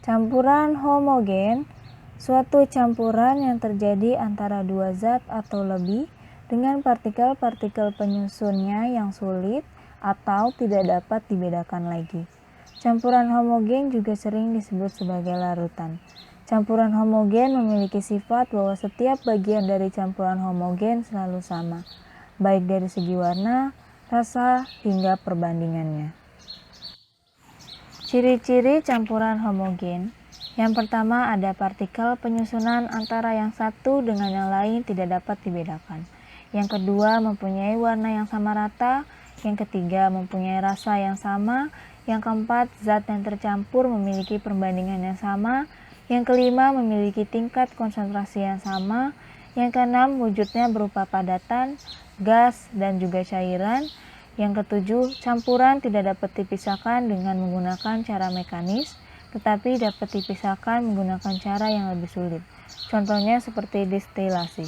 Campuran homogen, suatu campuran yang terjadi antara dua zat atau lebih dengan partikel-partikel penyusunnya yang sulit atau tidak dapat dibedakan lagi. Campuran homogen juga sering disebut sebagai larutan. Campuran homogen memiliki sifat bahwa setiap bagian dari campuran homogen selalu sama, baik dari segi warna, rasa, hingga perbandingannya. Ciri-ciri campuran homogen. Yang pertama, ada partikel penyusunan antara yang satu dengan yang lain tidak dapat dibedakan. Yang kedua, mempunyai warna yang sama rata. Yang ketiga, mempunyai rasa yang sama. Yang keempat, zat yang tercampur memiliki perbandingan yang sama. Yang kelima, memiliki tingkat konsentrasi yang sama. Yang keenam, wujudnya berupa padatan, gas, dan juga cairan. Yang ketujuh, campuran tidak dapat dipisahkan dengan menggunakan cara mekanis, tetapi dapat dipisahkan menggunakan cara yang lebih sulit. Contohnya seperti distilasi.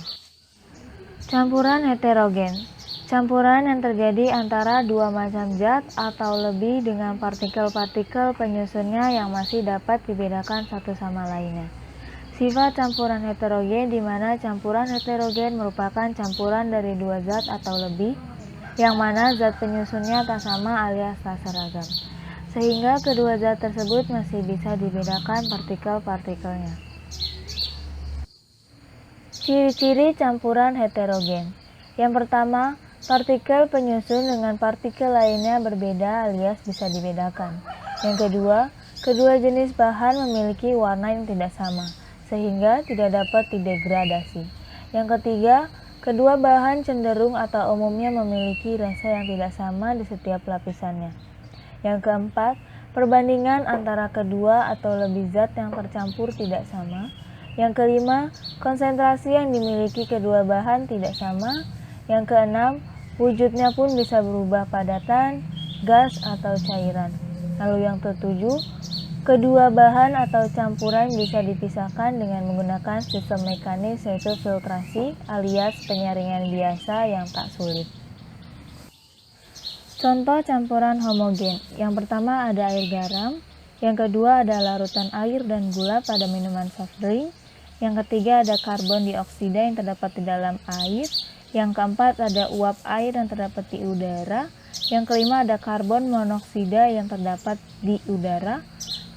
Campuran heterogen. Campuran yang terjadi antara dua macam zat atau lebih dengan partikel-partikel penyusunnya yang masih dapat dibedakan satu sama lainnya. Sifat campuran heterogen di mana campuran heterogen merupakan campuran dari dua zat atau lebih, yang mana zat penyusunnya tak sama alias tak seragam, sehingga kedua zat tersebut masih bisa dibedakan partikel-partikelnya. Ciri-ciri campuran heterogen. Yang pertama, partikel penyusun dengan partikel lainnya berbeda alias bisa dibedakan. Yang kedua, kedua jenis bahan memiliki warna yang tidak sama, sehingga tidak dapat didegradasi. Yang ketiga, kedua bahan cenderung atau umumnya memiliki rasa yang tidak sama di setiap lapisannya. Yang keempat, perbandingan antara kedua atau lebih zat yang tercampur tidak sama. Yang kelima, konsentrasi yang dimiliki kedua bahan tidak sama. Yang keenam, wujudnya pun bisa berubah padatan, gas, atau cairan. Lalu yang ketujuh, kedua bahan atau campuran bisa dipisahkan dengan menggunakan sistem mekanis yaitu filtrasi alias penyaringan biasa yang tak sulit. Contoh campuran homogen. Yang pertama ada air garam, yang kedua ada larutan air dan gula pada minuman soft drink, yang ketiga ada karbon dioksida yang terdapat di dalam air, yang keempat ada uap air yang terdapat di udara, yang kelima ada karbon monoksida yang terdapat di udara,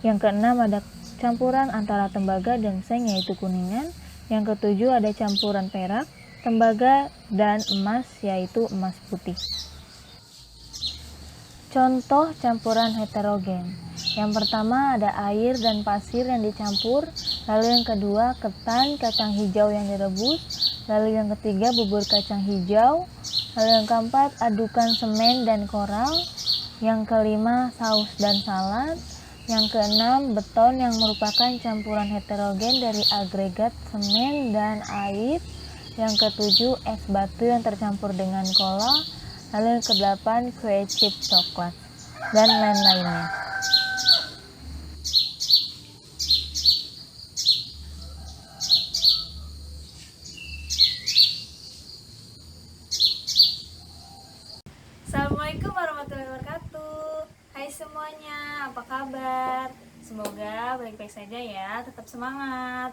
yang keenam ada campuran antara tembaga dan seng yaitu kuningan. Yang ketujuh ada campuran perak, tembaga, dan emas yaitu emas putih. Contoh campuran heterogen. Yang pertama ada air dan pasir yang dicampur, lalu yang kedua ketan kacang hijau yang direbus, lalu yang ketiga bubur kacang hijau, lalu yang keempat adukan semen dan koral, yang kelima saus dan salad, yang keenam, beton yang merupakan campuran heterogen dari agregat semen dan air. Yang ketujuh, es batu yang tercampur dengan kola. Lalu yang kedelapan, kue chip coklat, dan lain-lainnya. Assalamualaikum warahmatullahi wabarakatuh. Hai semuanya, apa kabar? Semoga baik-baik saja ya, tetap semangat.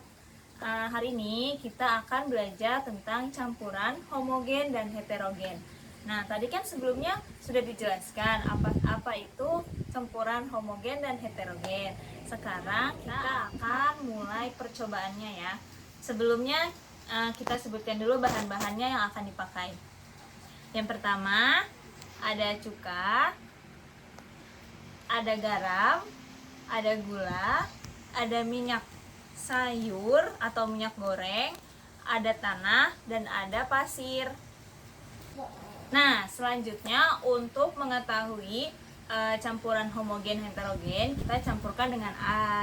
Hari ini kita akan belajar tentang campuran homogen dan heterogen. Nah, tadi kan sebelumnya sudah dijelaskan apa itu campuran homogen dan heterogen. Sekarang kita akan mulai percobaannya ya. Sebelumnya kita sebutkan dulu bahan-bahannya yang akan dipakai. Yang pertama, ada cuka, ada garam, ada gula, ada minyak sayur atau minyak goreng, ada tanah, dan ada pasir. Nah, selanjutnya untuk mengetahui campuran homogen heterogen, kita campurkan dengan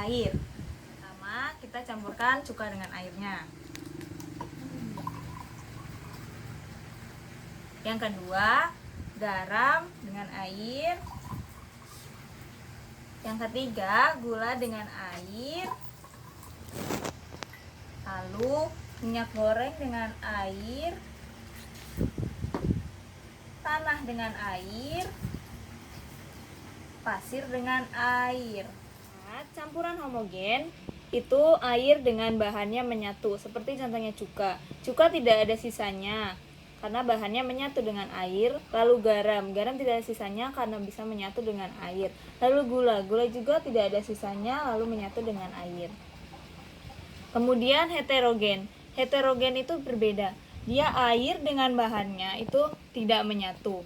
air. Pertama, kita campurkan cuka dengan airnya. Yang kedua, garam dengan air. Yang ketiga, gula dengan air. Lalu minyak goreng dengan air, tanah dengan air, pasir dengan air. Campuran homogen itu air dengan bahannya menyatu, seperti contohnya cuka. Cuka tidak ada sisanya karena bahannya menyatu dengan air. Lalu garam tidak ada sisanya karena bisa menyatu dengan air. Lalu gula juga tidak ada sisanya lalu menyatu dengan air. Kemudian heterogen itu berbeda, dia air dengan bahannya itu tidak menyatu,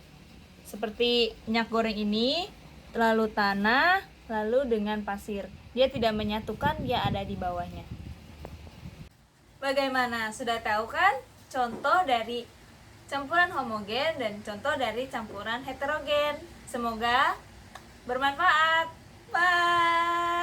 seperti minyak goreng ini, lalu tanah, lalu dengan pasir. Dia tidak menyatukan, dia ada di bawahnya. Bagaimana? Sudah tahu kan contoh dari campuran homogen dan contoh dari campuran heterogen? Semoga bermanfaat. Bye!